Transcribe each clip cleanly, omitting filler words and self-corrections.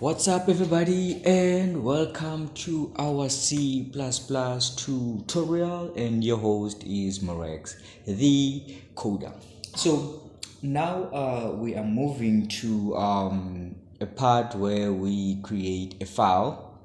What's up, everybody, and welcome to our C tutorial. And your host is Marex, the coder. So now we are moving to a part where we create a file,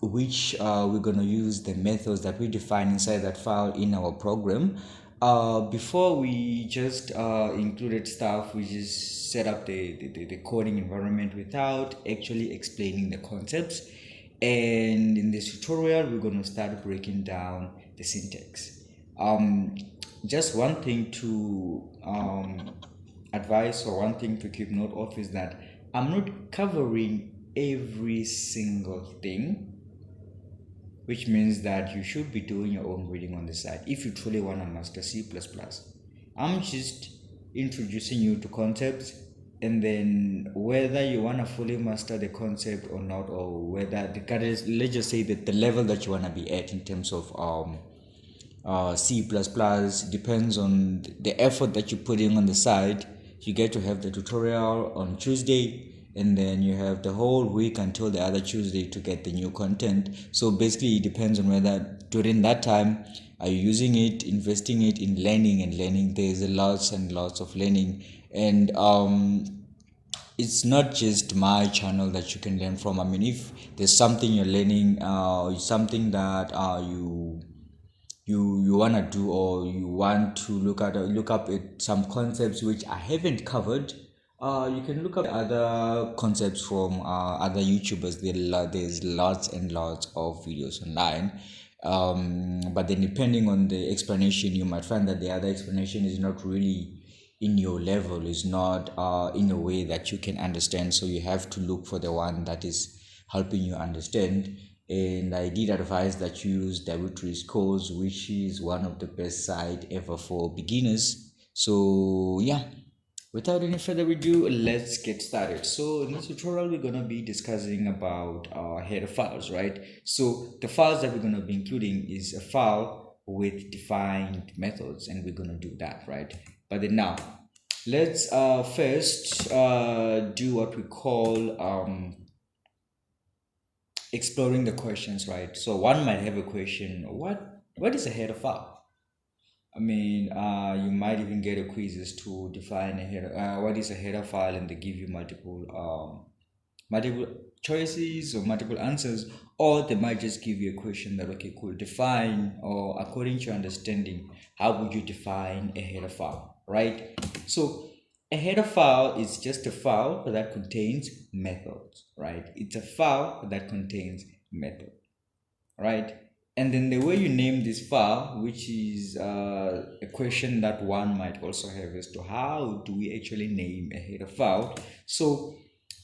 which we're going to use the methods that we define inside that file in our program. Before we just included stuff, we just set up the coding environment without actually explaining the concepts. And in this tutorial, we're going to start breaking down the syntax. Um, just one thing to advise, or one thing to keep note of, is that I'm not covering every single thing, which means that you should be doing your own reading on the side if you truly want to master C++. I'm just introducing you to concepts, and then whether you want to fully master the concept or not, or whether let's just say that the level that you want to be at in terms of C++ depends on the effort that you're putting on the side. You get to have the tutorial on Tuesday, and then you have the whole week until the other Tuesday to get the new content. So basically, it depends on whether during that time are you using it, investing it in learning and learning. There's lots and lots of learning, and it's not just my channel that you can learn from. I mean, if there's something you're learning, something that you want to do, or you want to look up at some concepts which I haven't covered, you can look up other concepts from other YouTubers. There's lots and lots of videos online, but then depending on the explanation, you might find that the other explanation is not really in your level, is not in a way that you can understand. So you have to look for the one that is helping you understand. And I did advise that you use Directive course, which is one of the best site ever for beginners. So yeah, without any further ado, let's get started. So in this tutorial, we're going to be discussing about header files, right? So the files that we're going to be including is a file with defined methods, and we're going to do that, right? But then now, let's first do what we call exploring the questions, right? So one might have a question: what is a header file? I mean, you might even get a quizzes to define a header. What is a header file, and they give you multiple choices or multiple answers, or they might just give you a question that, okay, cool, define, or according to your understanding, how would you define a header file, right? So a header file is just a file that contains methods, right? It's a file that contains method, right? And then the way you name this file, which is a question that one might also have, as to how do we actually name a header file. So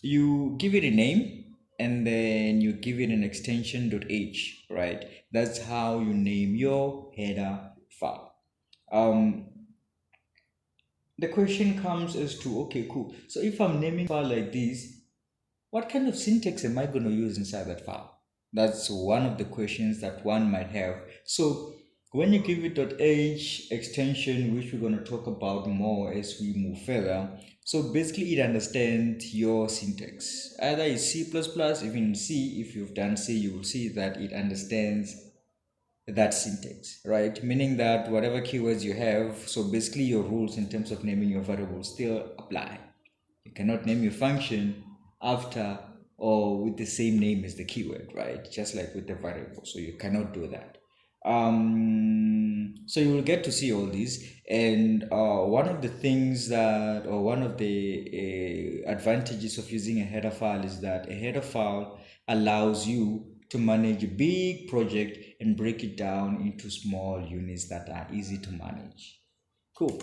you give it a name, and then you give it an extension .h, right? That's how you name your header file. The question comes as to, okay, cool, so if I'm naming a file like this, what kind of syntax am I going to use inside that file? That's one of the questions that one might have. So when you give it .h extension, which we're going to talk about more as we move further, so basically it understands your syntax. Either it's C++, even in C, if you've done C, you will see that it understands that syntax, right? Meaning that whatever keywords you have, so basically your rules in terms of naming your variables still apply. You cannot name your function after or with the same name as the keyword, right? Just like with the variable. So you cannot do that. So you will get to see all these. And one of the things that, or one of the advantages of using a header file, is that a header file allows you to manage a big project and break it down into small units that are easy to manage. Cool.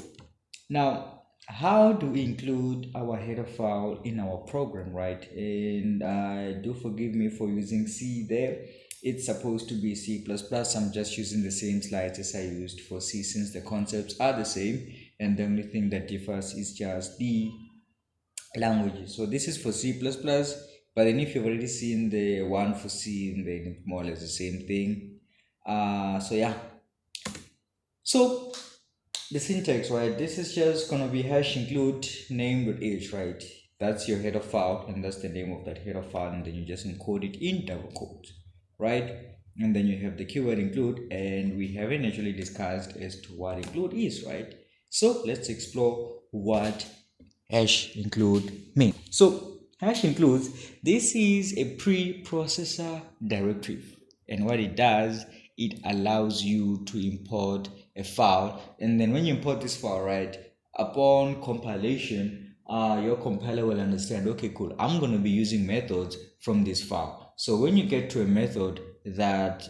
Now, how do we include our header file in our program, right? And do forgive me for using C there. It's supposed to be C++. I'm just using the same slides as I used for C, since the concepts are the same, and the only thing that differs is just the languages. So this is for C++, but then if you've already seen the one for C, then it's more or less the same thing. So yeah. So the syntax, right? This is just gonna be hash include name.h, right? That's your header file, and that's the name of that header file, and then you just encode it in double quotes, right? And then you have the keyword include, and we haven't actually discussed as to what include is, right? So let's explore what hash include means. So hash includes, this is a preprocessor directive, and what it does, it allows you to import a file, and then when you import this file, right, upon compilation, your compiler will understand, okay, cool, I'm going to be using methods from this file. So when you get to a method that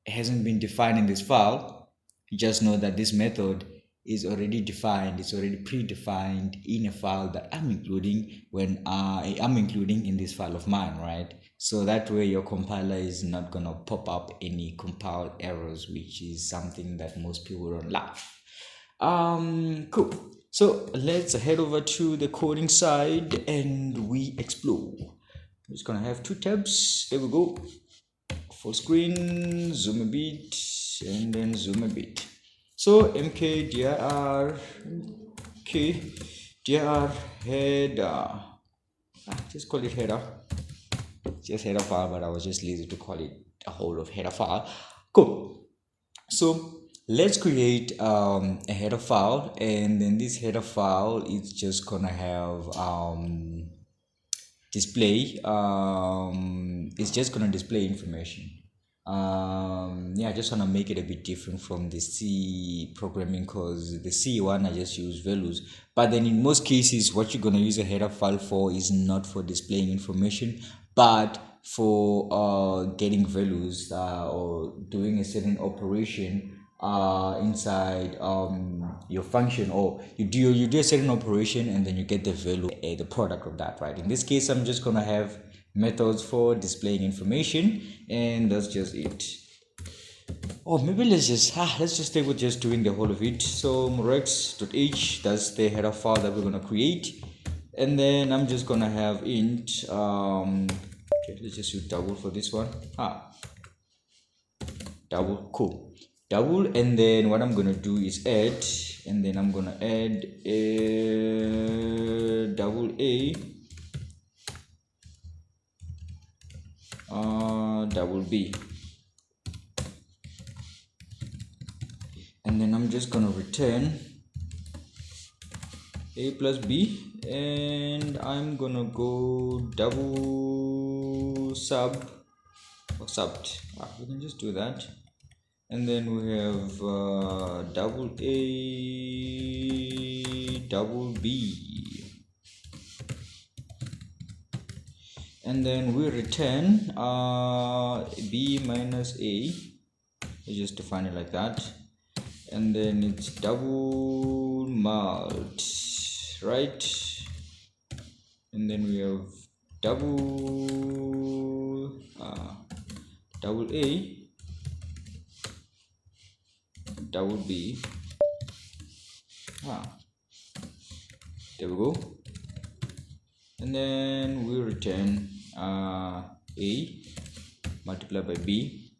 hasn't been defined in this file, you just know that this method is already defined, it's already predefined in a file that I'm including when I'm including in this file of mine, right? So that way your compiler is not gonna pop up any compiled errors, which is something that most people don't like. Cool. So let's head over to the coding side and we explore. I'm just gonna have two tabs. There we go. Full screen, zoom a bit, and then zoom a bit. So mkdir, okay, dir header. Just call it header. Just header file, but I was just lazy to call it a whole of header file. Cool. So let's create a header file, and then this header file is just gonna have display, it's just gonna display information. Yeah, I just want to make it a bit different from the C programming, because the C one I just use values, but then in most cases what you're going to use a header file for is not for displaying information, but for getting values, or doing a certain operation inside your function, or you do a certain operation and then you get the value, the product of that, right? In this case I'm just gonna have methods for displaying information, and that's just it. Or maybe let's just stay with just doing the whole of it. So rex.h, that's the header file that we're gonna create, and then I'm just gonna have int okay, let's just use double for this one. Double, cool, double, and then what I'm gonna do is add, and then I'm gonna add a double a double b, and then I'm just gonna return a plus b, and I'm gonna go double sub or subbed. We can just do that, and then we have double a double b, and then we return b minus a. You just define it like that, and then it's double mult, right? And then we have double double a double b. There we go, and then we return a multiplied by b,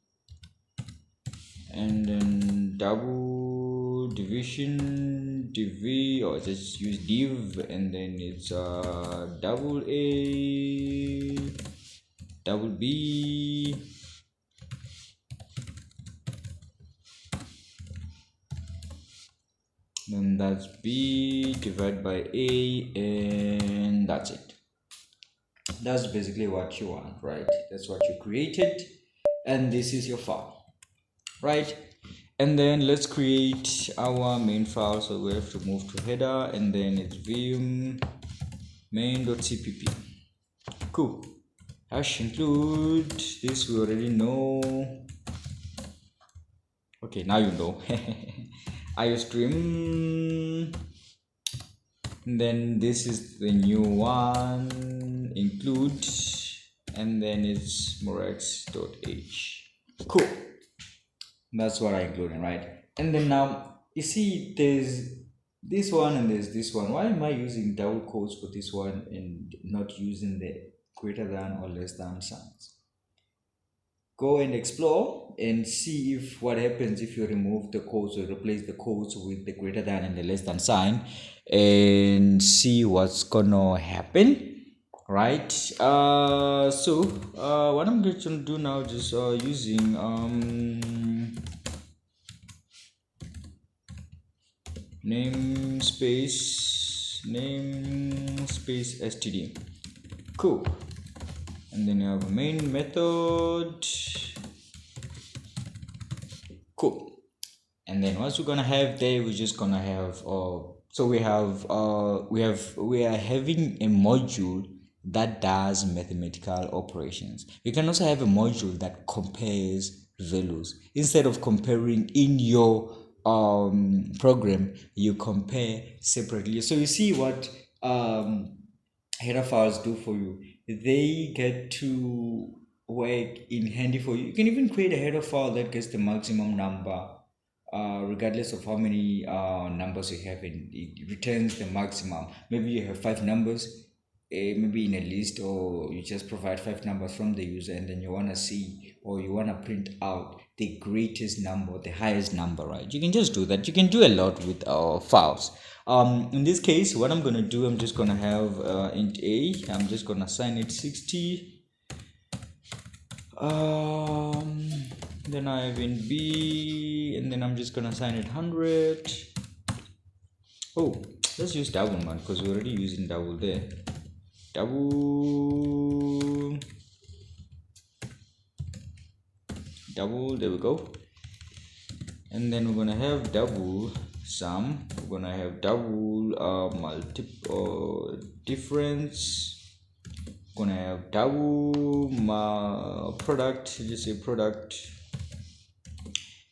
and then double division div, or just use div, and then it's double a double b then that's b divided by a, and that's it. That's basically what you want, right? That's what you created, and this is your file, right? And then let's create our main file. So we have to move to header, and then it's vim main.cpp. Cool. Hash include, this we already know. Okay, now you know. iostream, and then this is the new one, include, and then it's morex.h. Cool. That's what I included, right? And then now you see there's this one and there's this one. Why am I using double quotes for this one and not using the greater than or less than signs? go and explore and see if what happens if you remove the quotes or replace the quotes with the greater than and the less than sign, and see what's gonna happen, right? What I'm going to do now is using namespace std. Cool. And then you have a main method. Cool. And then once we're gonna have there, we're just gonna have so we are having a module that does mathematical operations. We can also have a module that compares values. Instead of comparing in your program, you compare separately. So you see what header files do for you. They get to work in handy for you. You can even create a header file that gets the maximum number, regardless of how many numbers you have, in it returns the maximum. Maybe you have 5 numbers, maybe in a list, or you just provide 5 numbers from the user, and then you want to see or you want to print out the greatest number, the highest number, right? You can just do that. You can do a lot with files. In this case, what I'm gonna do, I'm just gonna have int a. I'm just gonna assign it 60. Then I have int b, and then I'm just gonna assign it 100. Oh, let's use double, man, because we're already using double there. Double, there we go. And then we're gonna have double sum. We're gonna have double multiple difference. We're gonna have double product, just say product,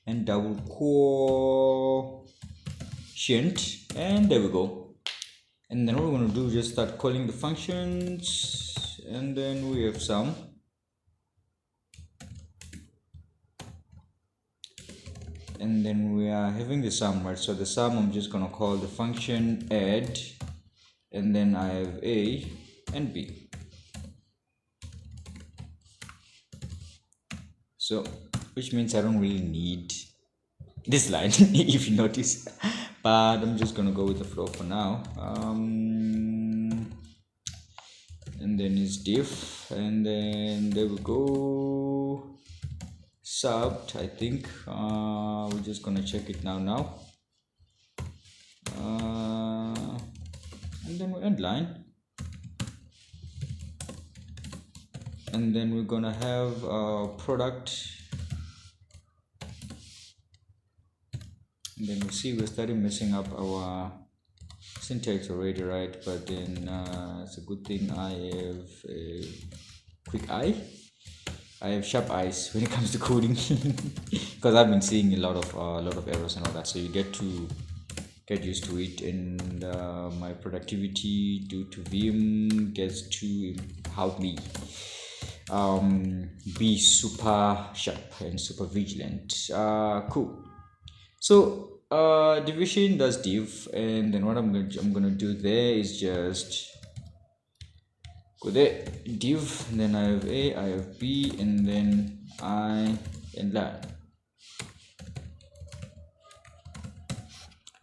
and double quotient, and there we go. And then what we're gonna do is just start calling the functions, and then we have sum. And then we are having the sum, right? So the sum, I'm just gonna call the function add, and then I have a and b. So which means I don't really need this line if you notice, but I'm just gonna go with the flow for now. And then it's diff, and then there we go, subbed, I think. We're just gonna check it now. And then we end line, and then we're gonna have product, and then we see we're starting messing up our syntax already, right? But then it's a good thing I have a quick eye. I have sharp eyes when it comes to coding, because I've been seeing a lot of errors and all that. So you get to get used to it, and my productivity due to Vim gets to help me be super sharp and super vigilant. Cool. So division does div, and then what I'm gonna do there is just go there, div, and then I have a, I have b, and then I and line.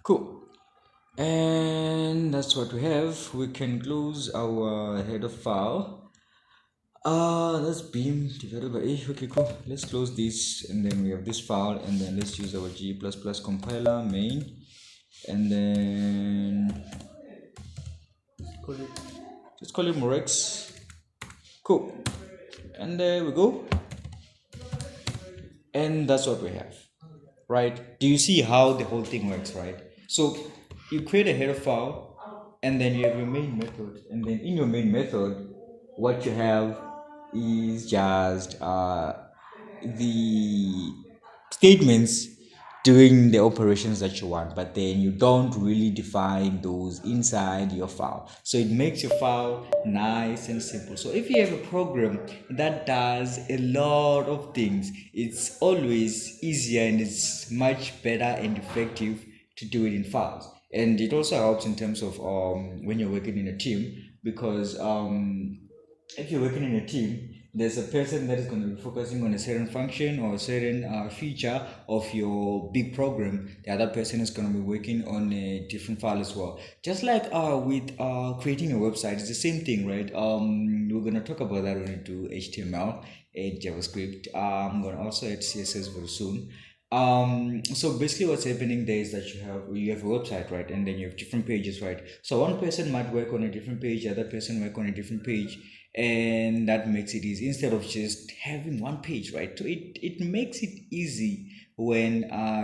Cool. And that's what we have. We can close our header file. That's beam divided by a. Okay, cool. Let's close this, and then we have this file, and then let's use our G++ compiler main, and then just call it Morex. Cool. And there we go. And that's what we have, right? Do you see how the whole thing works, right? So you create a header file, and then you have your main method, and then in your main method, what you have is just the statements doing the operations that you want, but then you don't really define those inside your file. So it makes your file nice and simple. So if you have a program that does a lot of things, it's always easier and it's much better and effective to do it in files. And it also helps in terms of when you're working in a team, because if you're working in a team, There's a person that is going to be focusing on a certain function or a certain feature of your big program. The other person is going to be working on a different file as well. Just like with creating a website, it's the same thing, right? We're going to talk about that when we do HTML and JavaScript. I'm going to also add CSS very soon. So basically what's happening there is that you have a website, right? And then you have different pages, right? So one person might work on a different page, the other person work on a different page, and that makes it easy instead of just having one page, right? So it makes it easy when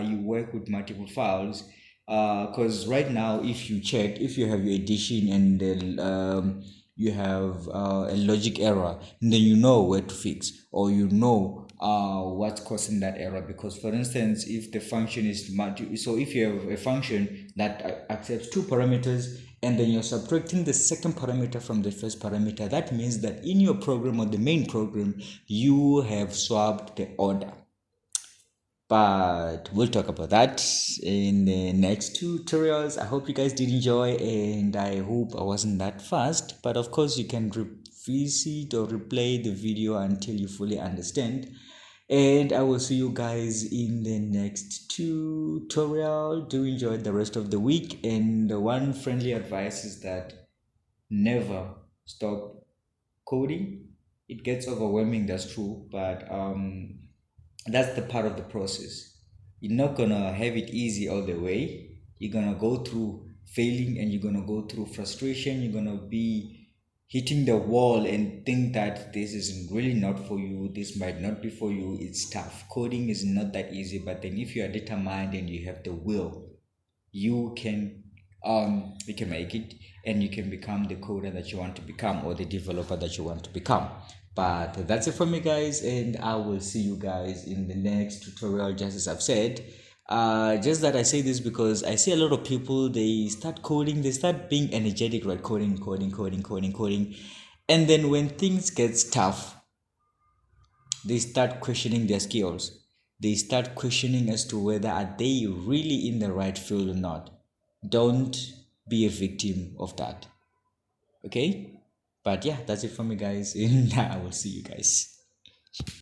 you work with multiple files, because right now if you check, if you have your edition and then you have a logic error, then you know where to fix, or you know what's causing that error. Because for instance, if the function is so if you have a function that accepts two parameters and then you're subtracting the second parameter from the first parameter, that means that in your program or the main program you have swapped the order. But we'll talk about that in the next tutorials. I hope you guys did enjoy, and I hope I wasn't that fast, but of course you can revisit or replay the video until you fully understand. And I will see you guys in the next tutorial. Do enjoy the rest of the week, and the one friendly advice is that never stop coding. It gets overwhelming, that's true, but that's the part of the process. You're not gonna have it easy all the way. You're gonna go through failing, and you're gonna go through frustration. You're gonna be hitting the wall and think that this is really not for you, this might not be for you. It's tough. Coding is not that easy, but then if you are determined and you have the will, you can make it, and you can become the coder that you want to become, or the developer that you want to become. But that's it for me, guys, and I will see you guys in the next tutorial. Just as I've said, just that I say this because I see a lot of people, they start coding, they start being energetic, right? Coding, and then when things gets tough, they start questioning their skills. They start questioning as to whether are they really in the right field or not. Don't be a victim of that. Okay? But yeah, that's it for me, guys, and I will see you guys.